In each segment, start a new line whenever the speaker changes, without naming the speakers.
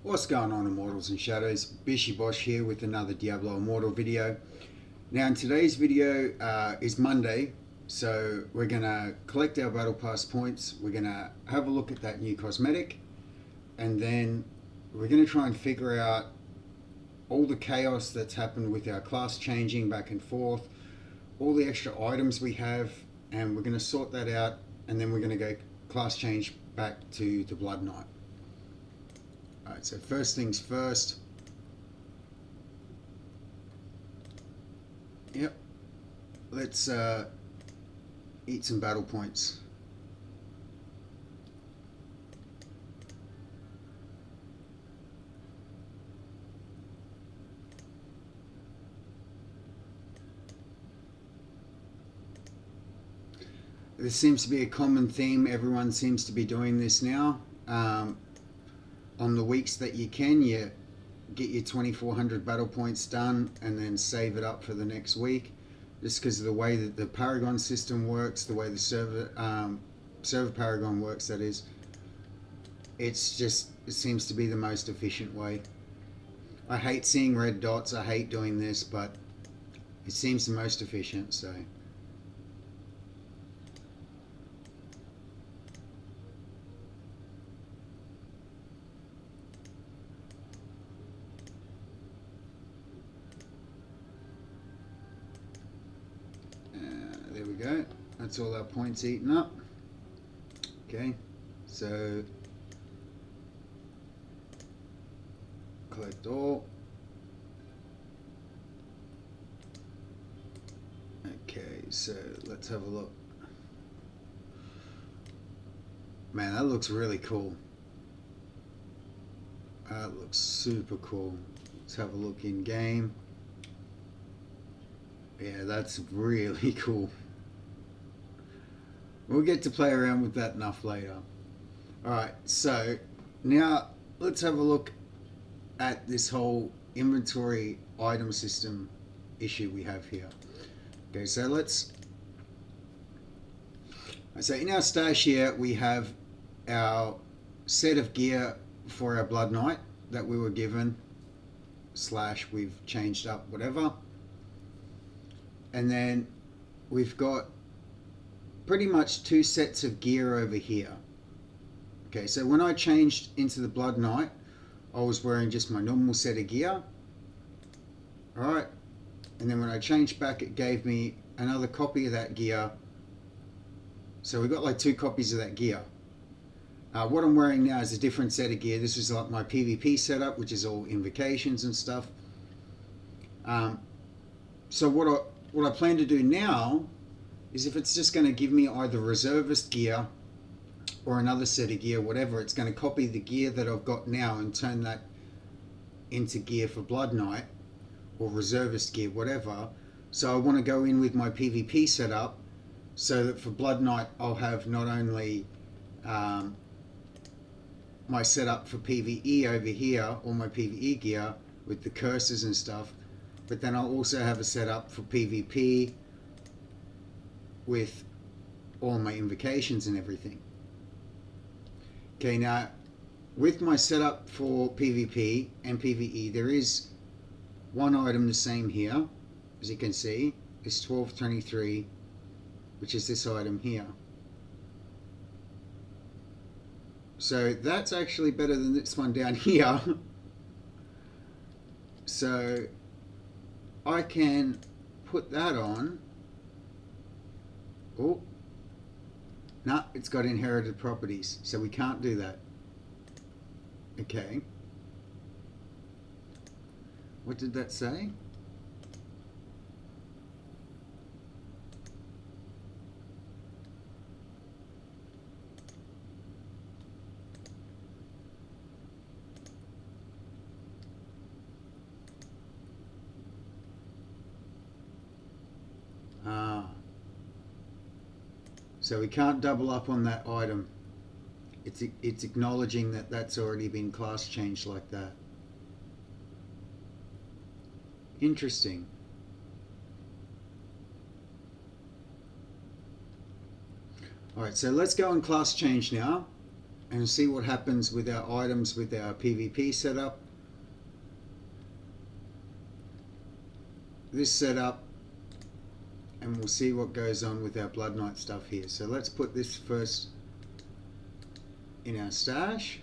What's going on, Immortals and Shadows? Bishy Bosh here with another Diablo Immortal video. Now in today's video is Monday, so we're going to collect our Battle Pass points, we're going to have a look at that new cosmetic, and then we're going to try and figure out all the chaos that's happened with our class changing back and forth, all the extra items we have, and we're going to sort that out, and then we're going to go class change back to the Blood Knight. Alright, so first things first. Yep. Let's eat some battle points. This seems to be a common theme. Everyone seems to be doing this now. On the weeks that you can, you get your 2400 battle points done and then save it up for the next week, just because of the way that the Paragon system works, the way the server Paragon works, that is. It seems to be the most efficient way. I hate seeing red dots, I hate doing this, but it seems the most efficient, so there we go. That's all our points eaten up. Okay, so collect all. Okay, so let's have a look. Man, that looks really cool. That looks super cool. Let's have a look in game. Yeah, that's really cool. We'll get to play around with that enough later. Alright, so now let's have a look at this whole inventory item system issue we have here. Okay, so in our stash here we have our set of gear for our Blood Knight that we were given, / we've changed up, whatever. And then we've got pretty much 2 sets of gear over here. Okay, so when I changed into the Blood Knight, I was wearing just my normal set of gear. Alright, and then when I changed back, it gave me another copy of that gear. So we got like 2 copies of that gear. What I'm wearing now is a different set of gear. This is like my PvP setup, which is all invocations and stuff. So what I plan to do now is, if it's just going to give me either reservist gear or another set of gear, whatever, it's going to copy the gear that I've got now and turn that into gear for Blood Knight or reservist gear, whatever. So I want to go in with my PvP setup so that for Blood Knight I'll have not only my setup for PvE over here, all my PvE gear with the curses and stuff, but then I'll also have a setup for PvP with all my invocations and everything. Okay, now with my setup for PvP and PvE, there is one item the same here, as you can see. It's 1223, which is this item here. So that's actually better than this one down here. So I can put that on. Oh, no, it's got inherited properties, so we can't do that. Okay. What did that say? So we can't double up on that item. It's acknowledging that that's already been class changed like that. Interesting. Alright, so let's go and class change now. and see what happens with our items with our PvP setup. This setup, and we'll see what goes on with our Blood Knight stuff here. So let's put this first in our stash.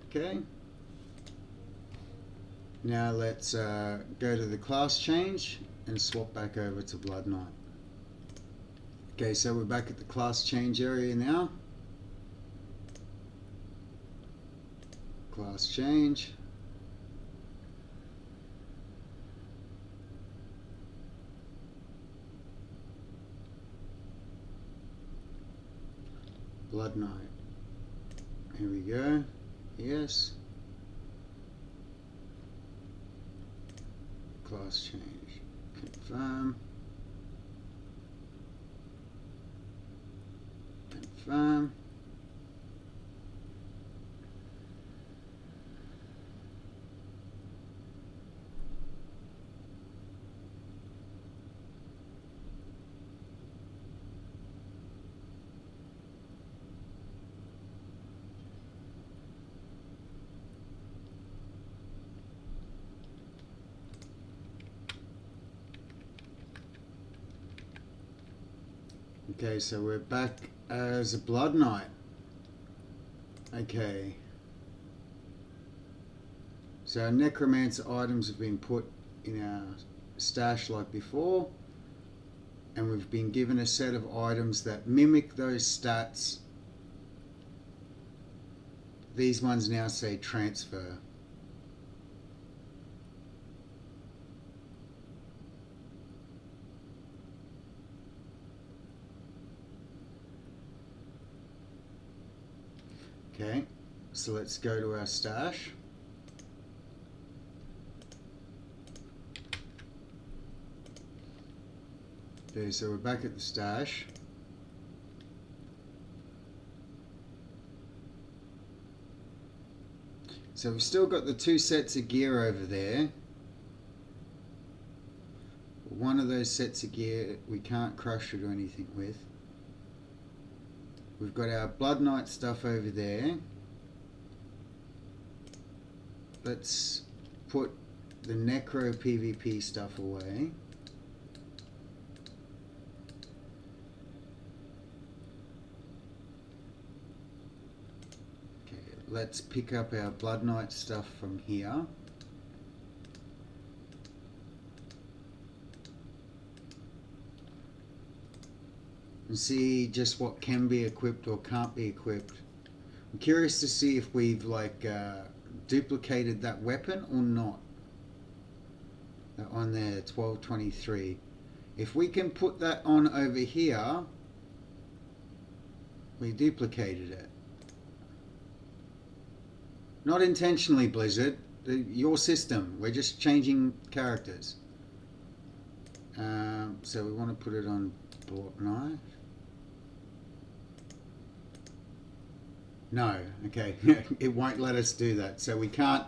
Okay. Now let's go to the class change and swap back over to Blood Knight. Okay, so we're back at the class change area now. Class change. Blood Knight. Here we go. Yes. Class change. Confirm. Confirm. Okay, so we're back as a Blood Knight. Okay. So our Necromancer items have been put in our stash like before. And we've been given a set of items that mimic those stats. These ones now say transfer. Okay, so let's go to our stash. Okay, so we're back at the stash. So we've still got the 2 sets of gear over there. One of those sets of gear we can't crush it or anything with. We've got our Blood Knight stuff over there. Let's put the Necro PvP stuff away. Okay, let's pick up our Blood Knight stuff from here. And see just what can be equipped or can't be equipped. I'm curious to see if we've duplicated that weapon or not. That one there, 1223. If we can put that on over here, we duplicated it. Not intentionally, Blizzard. Your system. We're just changing characters. So we want to put it on Blood Knight. No, okay, it won't let us do that. So we can't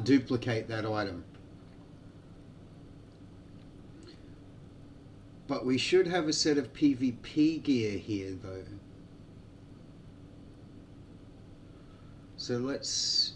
duplicate that item. But we should have a set of PvP gear here though. So let's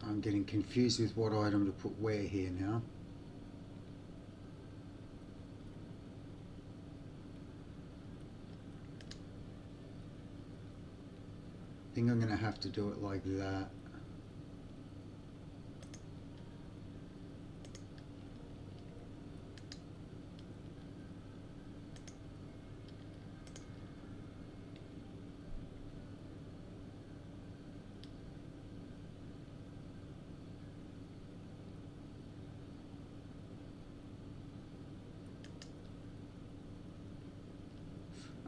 I'm getting confused with what item to put where here now. I think I'm going to have to do it like that.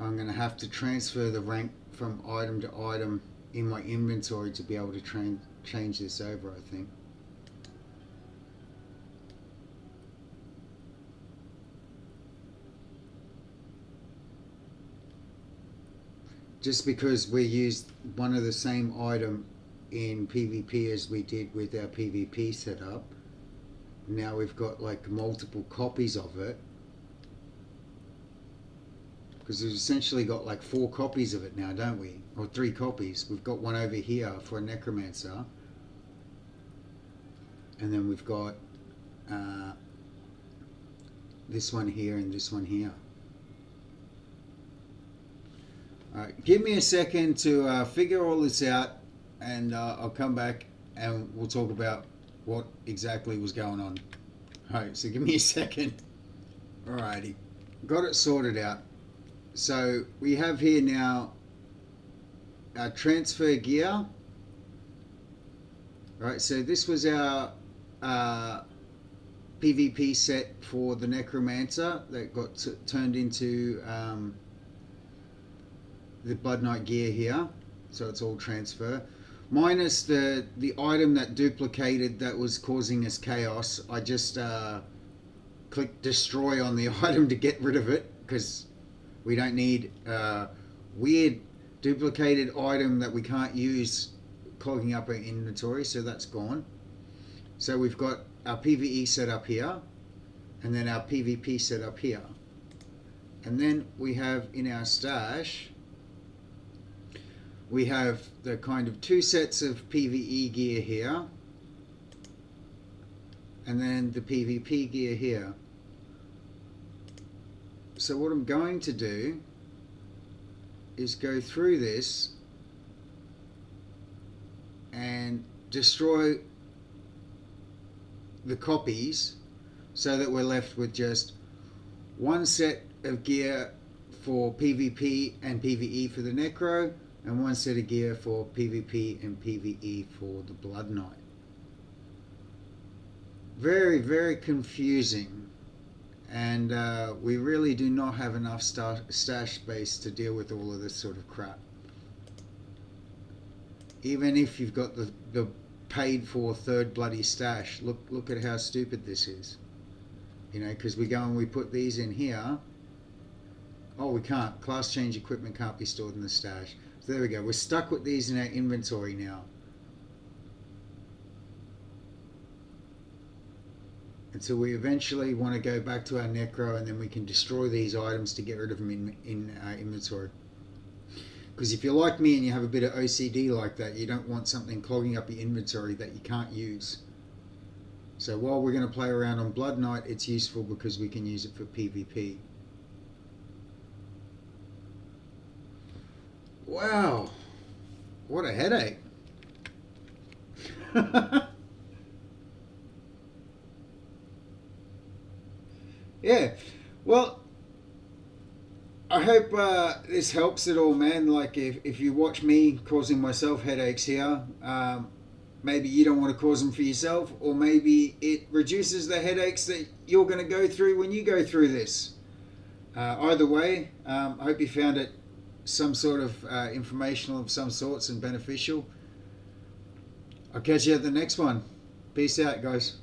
I'm going to have to transfer the rank from item to item in my inventory to be able to change this over, I think. Just because we used one of the same item in PvP as we did with our PvP setup, now we've got like multiple copies of it. Because we've essentially got like 4 copies of it now, don't we? Or 3 copies. We've got one over here for a necromancer. And then we've got this one here and this one here. Alright, give me a second to figure all this out, and I'll come back and we'll talk about what exactly was going on. Alright, so give me a second. Alrighty, got it sorted out. So we have here now our transfer gear. Right, so this was our PvP set for the necromancer that got turned into the Blood Knight gear here, so it's all transfer. Minus the item that duplicated that was causing us chaos. I just clicked destroy on the item to get rid of it, because we don't need weird duplicated item that we can't use clogging up our inventory, so that's gone. So we've got our PvE set up here, and then our PvP set up here. And then we have in our stash, we have the kind of 2 sets of PvE gear here, and then the PvP gear here. So what I'm going to do is go through this and destroy the copies so that we're left with just 1 set of gear for PvP and PvE for the Necro, and 1 set of gear for PvP and PvE for the Blood Knight. Very, very confusing, and we really do not have enough stash space to deal with all of this sort of crap. Even if you've got the paid for 3rd bloody stash, look at how stupid this is. You know, because we go and we put these in here. Oh, we can't. Class change equipment can't be stored in the stash. So there we go. We're stuck with these in our inventory now. Until we eventually want to go back to our Necro, and then we can destroy these items to get rid of them in our inventory. Because if you're like me and you have a bit of OCD like that, you don't want something clogging up your inventory that you can't use. So while we're going to play around on Blood Knight, it's useful because we can use it for PvP. Wow, what a headache. Yeah, well, I hope this helps at all, man. Like, if you watch me causing myself headaches here, maybe you don't want to cause them for yourself, or maybe it reduces the headaches that you're going to go through when you go through this. Either way, I hope you found it some sort of informational of some sorts and beneficial. I'll catch you at the next one. Peace out, guys.